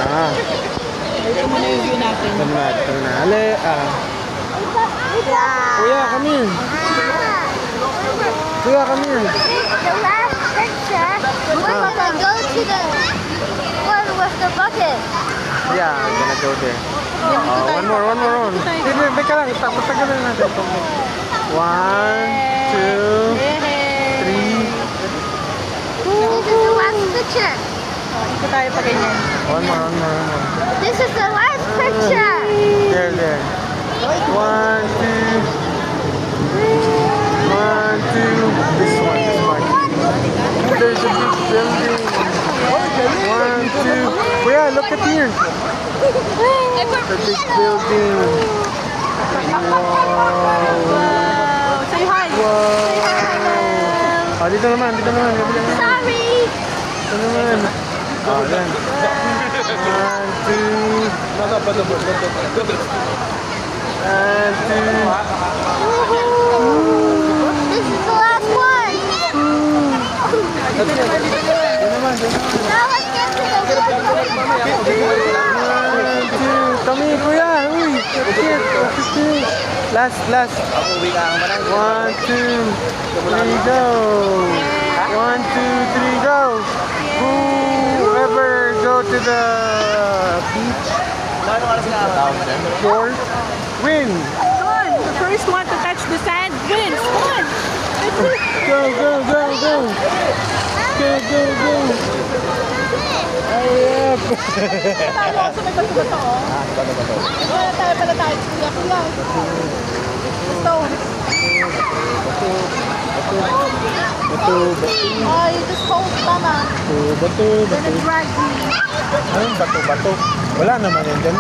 Ah. Ito muna yung view natin. Ito na. Ale, Kuya, come here. Kuya, come here. The last picture, we're gonna go to the one with the bucket. Yeah, I'm gonna go there. One more. Hindi, teka lang. Patagalin natin. 1, 2, 3. This is the last picture. Ito tayo pa ganyan. One more. This is the last picture. There. 1, 2. 1, 2. This one. There's a big building. 1, 2. Kuya, look at here. The big building. Wow! Say hi! Wow! Dito naman. Sorry. Dito naman. Then. 1, 2. And 2. This is the last one. Dito naman. Now let's get to the one. 1, 2. Kami, kuya. Uy. Last. 1, 2, 3, go. 1, 2, 3, go. Whoever go to the beach fourth win. Come on! The first one to touch the sand wins! Come on! Go. Hurry up. Tayo ako sa may bato-bato, oh. Pala tayo. Kuya. Stone. Bato. Oh, you just hold, tama. Bato. Gonna drag me. Anong bato? Wala naman yan dyan.